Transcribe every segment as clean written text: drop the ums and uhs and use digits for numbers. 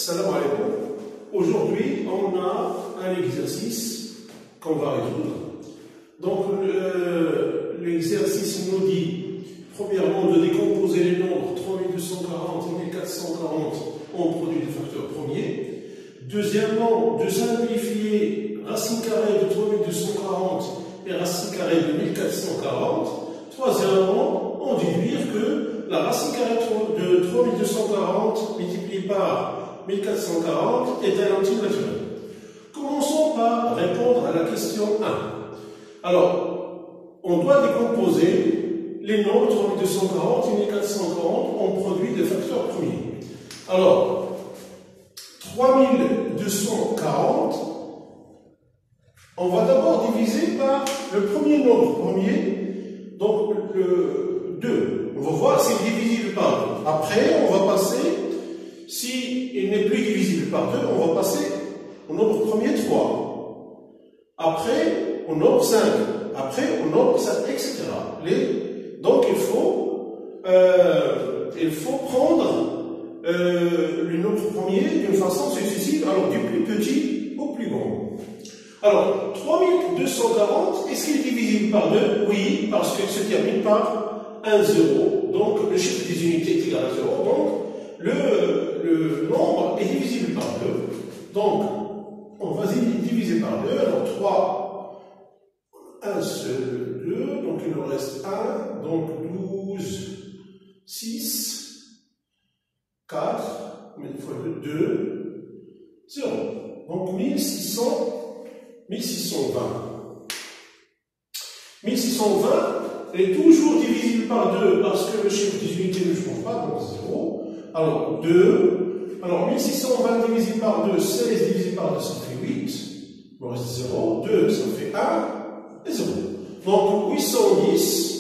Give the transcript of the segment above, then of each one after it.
Salam alaikum. Aujourd'hui, on a un exercice qu'on va résoudre. Donc, l'exercice nous dit, premièrement, de décomposer les nombres 3240 et 1440 en produit de facteurs premiers. Deuxièmement, de simplifier racine carrée de 3240 et racine carrée de 1440. Troisièmement, en déduire que la racine carrée de 3240 multipliée par 1440 est un entier naturel. Commençons par répondre à la question 1. Alors, on doit décomposer les nombres 3240 et 1440 en produit de facteurs premiers. Alors, 3240, on va d'abord diviser par le premier nombre premier, donc le 2. On va voir s'il est divisible par 2. Après, on va passer, s'il n'est plus divisible par 2, on va passer au nombre premier 3. Après, au nombre 5. Après, au nombre 7, etc. Donc, il faut prendre le nombre premier d'une façon successive, alors du plus petit au plus grand. Alors, 3240, est-ce qu'il est divisible par 2? Oui, parce qu'il se termine par un 0. Donc, le chiffre des unités est égal à 0. Donc, le nombre est divisible par 2. Donc, on va diviser par 2. Alors, 3, 1 seul, 2. Donc, il nous reste 1. Donc, 12, 6, 4, combien de fois 2, 0. Donc, 1620. 1620 est toujours divisible par 2 parce que le chiffre des unités ne change pas, donc 0. Alors, 2. Alors, 1620 divisé par 2, 16 divisé par 2, ça fait 8. Il me reste 0. 2, ça fait 1 et 0. Donc, 810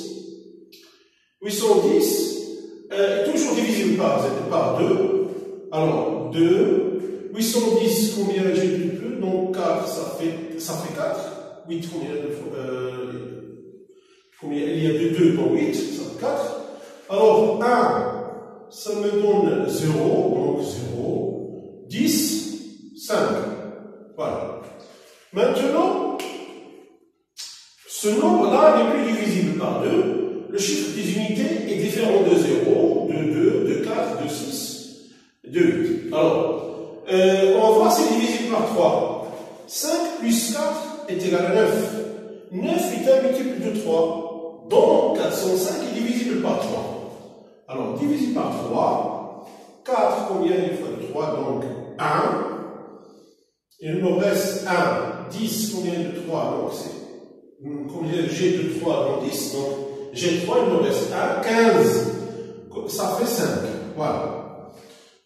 est toujours divisible par 2. Alors, 2. 810, combien j'ai du plus? Donc 4, ça fait 4. 8, combien il y a de 2 dans 8, ça fait 4. Alors 1, ça me donne 0, donc 0. 10, 5. Voilà. Maintenant, ce nombre-là n'est plus divisible par 2. Le chiffre des unités est différent de 0, de 2, de 4, de 6, de 8. Alors, on va voir si c'est divisible par 3. 5 plus 4 est égal à 9. 9 est un multiple de 3. Donc, 405 est divisible par 3. Alors, divisé par 3. 4, combien une fois de 3? Donc, 1. Il me reste 1. 10, combien de 3? Donc, c'est combien j'ai de 3 dans 10? Donc, j'ai 3, il me reste 1. 15. Ça fait 5. Voilà.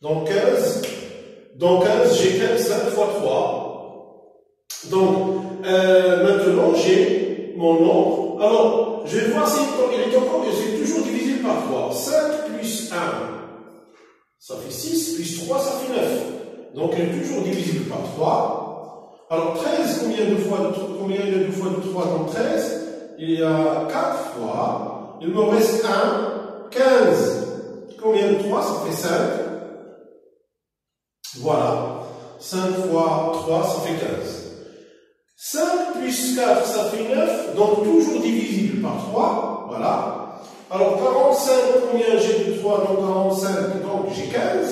Donc, 15. Donc 15, j'ai 15, 5 fois 3. Donc, maintenant, j'ai mon nombre. Alors, je vais voir s'il est toujours divisible par 3. 5 plus 1, ça fait 6, plus 3, ça fait 9. Donc, il est toujours divisible par 3. Alors, 13, combien de fois de 3 dans 13? Il y a 4 fois. Il me reste 1. 15, combien de 3? Ça fait 5. Voilà. 5 fois 3, ça fait 15. 5 plus 4, ça fait 9. Donc, toujours divisible par 3. Voilà. Alors, 45, combien j'ai de 3 dans 45? Donc, j'ai 15.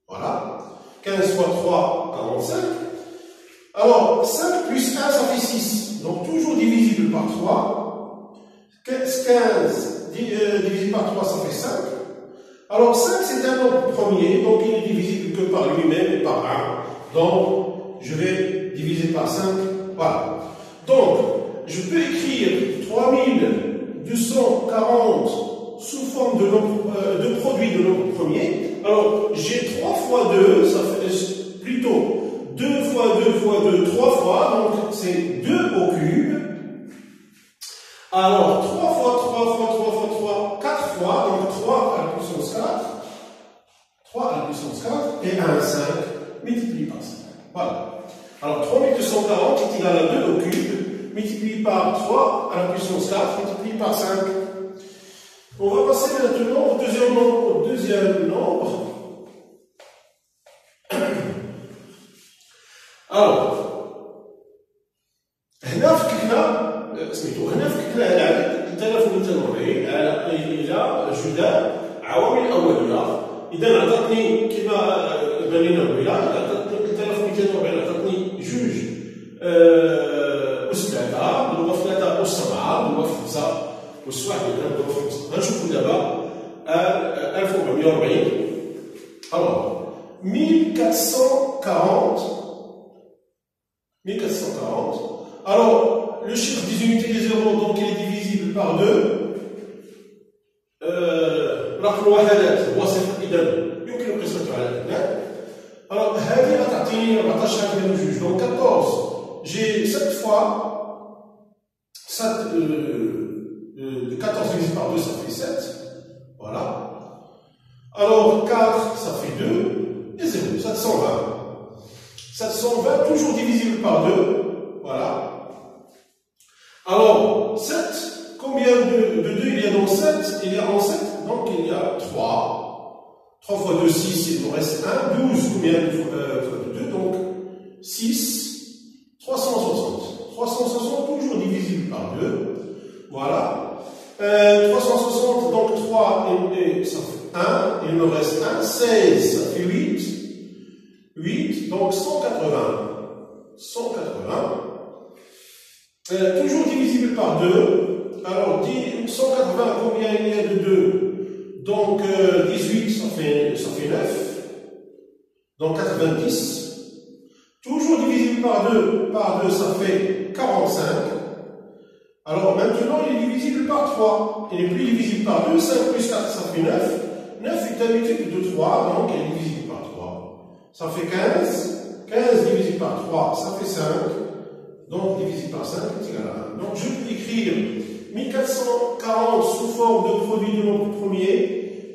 Voilà. 15 fois 3, 45. Alors, 5 plus 1, ça fait 6. Donc, toujours divisible par 3. 15 divisé par 3, ça fait 5. Alors, 5, c'est un nombre premier, donc il est divisible que par lui-même et par 1. Donc, je vais diviser par 5. Voilà. Donc, je peux écrire 3240 sous forme de produit de nombre premier. Alors, j'ai 3 fois 2, ça fait plutôt 2 fois 2 fois 2, 3 fois, donc c'est 2 au cube. Alors, 3 fois 3 fois 3 fois 3, 4 fois, donc 3 à la puissance 4, 3 à la puissance 4, et 1, 5, multiplié par 5. Voilà. Alors, 3240 est égal à 2 au cube, multiplié par 3 à la puissance 4, multiplié par 5. On va passer maintenant au deuxième nombre. Alors, هنا فككنا سميتو هنا فككنا على التلف المتنوعين على الى جدال عوامل اوليه. اذا عطاتني كما بنينا قبيله عطاتني التلف المتنوعين عطاتني جوج اس 3 ضربه في 3 اس 7 ضربه في 5 اس 1 ضربه في 5. غنشوفوا دابا 1440. alors 1440. Alors, le chiffre des unités des zéros, donc il est divisible par 2. رقم الوحدات هو صفر، إذا يمكن قسمته على 2. Alors, هذه غتعطيني 14 على 2. Donc 14, j'ai 7 fois 7, 14 divisé par 2, ça fait 7. Voilà. Alors 4, ça fait 2. Et 0, 720. 720, toujours divisible par 2. Voilà. Alors, 7, combien de 2 il y a dans 7? Il y a en 7, donc il y a 3. 3 fois 2, 6, il nous reste 1. 12, combien de fois de 2? Donc 6. 360. 360, toujours divisible par 2. Voilà. 360, donc 3, et ça fait 1. Il me reste 1. 16, ça fait 8. 8, donc 180. 180. Toujours divisible par 2. Alors, 180, combien il y a de 2? Donc, 18, ça fait 9. Donc, 90. Toujours divisible par 2, ça fait 45. Alors, maintenant, il est divisible par 3. Il n'est plus divisible par 2. 5 plus 4, ça fait 9. 9 est un multiple de 3, donc il est divisible par 3. Ça fait 15. 15 divisé par 3, ça fait 5. Donc, divisé par 5 est égal à 1. Donc, je peux écrire 1440 sous forme de produit de nombre premier,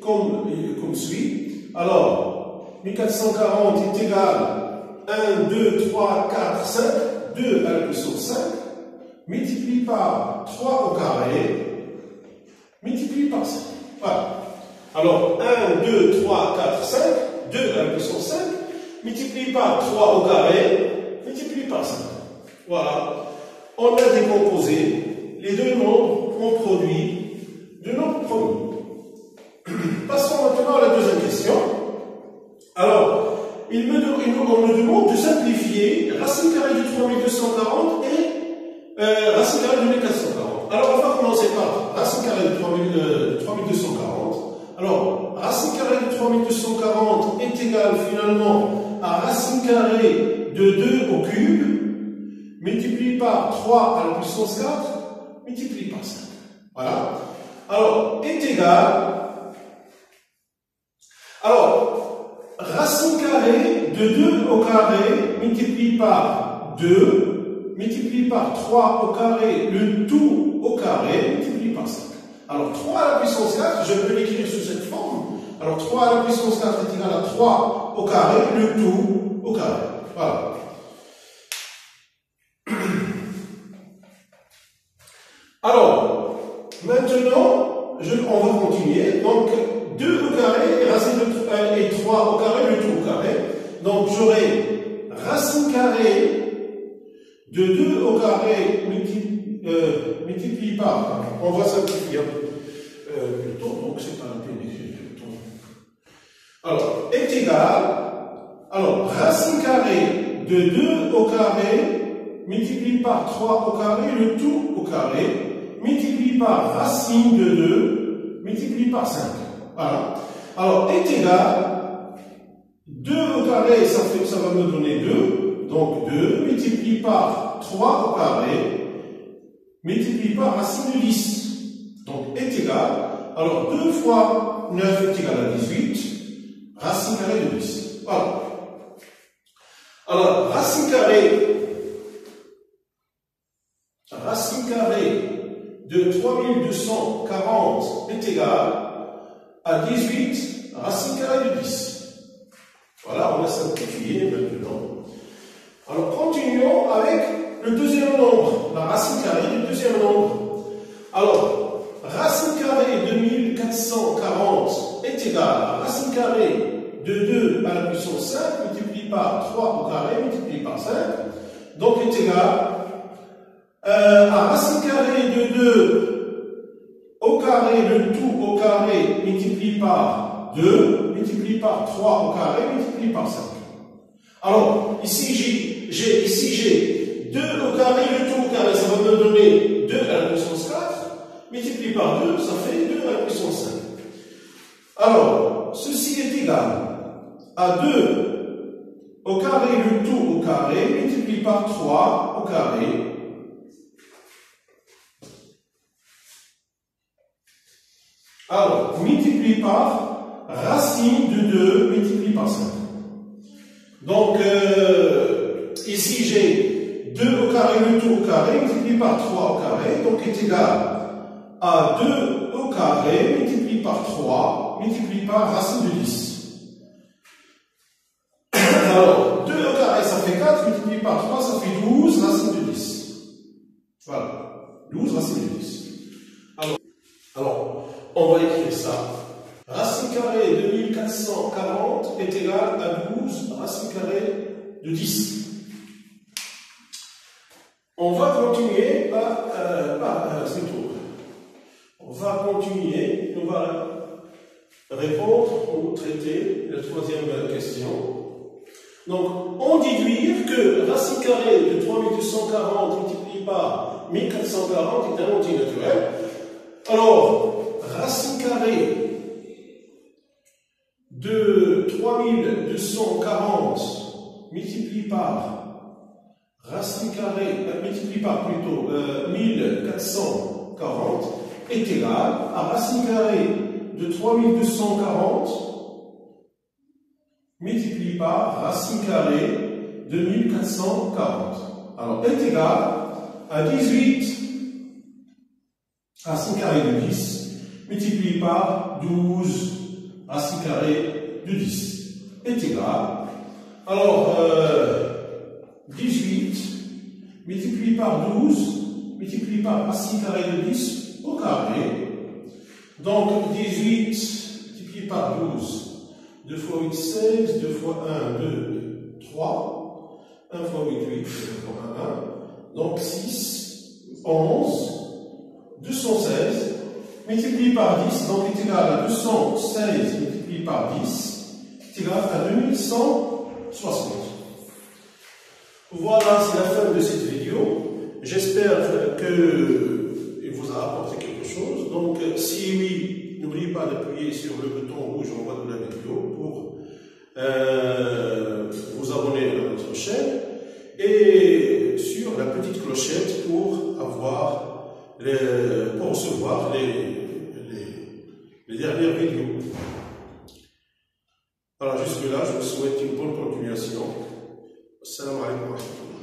comme suit. Alors, 1440 est égal à 1, 2, 3, 4, 5. 2 à la puissance 5. Multiplié par 3 au carré. Multiplié par 5. Voilà. Alors, 1, 2, 3, 4, 5. 2 à la puissance 5. Multiplié par 3 au carré. Multiplié par 5. Voilà, on a décomposé les deux nombres en produit de nombres premiers. Passons maintenant à la deuxième question. Alors, on me demande de simplifier racine carrée de 3240 et racine carrée de 1440. Alors, on va commencer par racine carrée de 3240. Alors, racine carrée de 3240 est égale finalement à racine carrée de 2 au cube, multiplié par 3 à la puissance 4, multiplié par 5. Voilà. Alors, est égal. Alors, racine carrée de 2 au carré, multiplié par 2, multiplié par 3 au carré, le tout au carré, multiplié par 5. Alors, 3 à la puissance 4, je peux l'écrire sous cette forme. Alors, 3 à la puissance 4 est égal à 3 au carré, le tout au carré. Voilà. Alors, maintenant, on va continuer. Donc, 2 au carré et 3 au carré, le tout au carré. Donc, j'aurai racine carrée de 2 au carré multiplié par, on va simplifier plutôt, donc c'est pas la peine d'écrire plutôt. Alors, est égal, alors, racine carrée de 2 au carré multiplié par 3 au carré, le tout au carré, multiplié par racine de 2, multiplié par 5. Voilà. Alors, est égal, 2 au carré, ça va me donner 2. Donc, 2 multiplié par 3 au carré, multiplié par racine de 10. Donc, est égal, alors 2 fois 9 est égal à 18, racine carrée de 10. Voilà. Alors, racine carrée de 3240 est égal à 18 racine carrée de 10. Voilà, on a simplifié maintenant. Alors, continuons avec le deuxième nombre, la racine carrée du deuxième nombre. Alors, racine carrée de 1440 est égal à racine carrée de 2 à la puissance 5 multiplié par 3 au carré multiplié par 5. égal à racine carrée de 2 au carré, le tout au carré multiplié par 2, multiplié par 3 au carré, multiplié par 5. Alors, ici j'ai 2 au carré, le tout au carré, ça va me donner 2 à la puissance 4, multiplié par 2, ça fait 2 à la puissance 5. Alors, ceci est égal à 2 au carré, le tout au carré, multiplié par 3 au carré, alors, multiplié par racine de 2 multiplié par 5. Donc, ici j'ai 2 au carré, le tout au carré, multiplié par 3 au carré, donc est égal à 2 au carré, multiplié par 3, multiplié par racine de 10. Alors, 2 au carré, ça fait 4, multiplié par 3, ça fait 12, racine de 10. Voilà, 12 racine de 10. Alors, on va écrire ça. Racine carrée de 1440 est égale à 12 racine carrée de 10. On va continuer c'est tout. On va continuer, on va répondre ou traiter la troisième question. Donc, on déduire que racine carrée de 3240 multiplié par 1440 est un entier naturel. Alors, racine carrée de 3240 multiplié par racine carrée, multiplié par plutôt 1440 est égal à racine carrée de 3240 multiplié par racine carrée de 1440. Alors, est égal à 18 racine carrée de 10 multiplié par 12 racine carrée de 10 est égal. Alors, 18 multiplié par 12 multiplié par racine carrée de 10 au carré. Donc, 18 multiplié par 12, 2 fois 8, 16, 2 fois 1, 2, 3, 1 fois 8, 8, 2 fois 1, 1. Donc, 6, 11, 216 multiplié par 10, donc est égal à 216 multiplié par 10, est égal à 2160. Voilà, c'est la fin de cette vidéo. J'espère qu'il vous a apporté quelque chose. Donc, si oui, n'oubliez pas d'appuyer sur le bouton rouge en bas de la vidéo pour vous abonner à notre chaîne et sur la petite clochette pour recevoir les dernières vidéos. Alors jusque là, je vous souhaite une bonne continuation. Assalamu alaikum wa rahmatullah.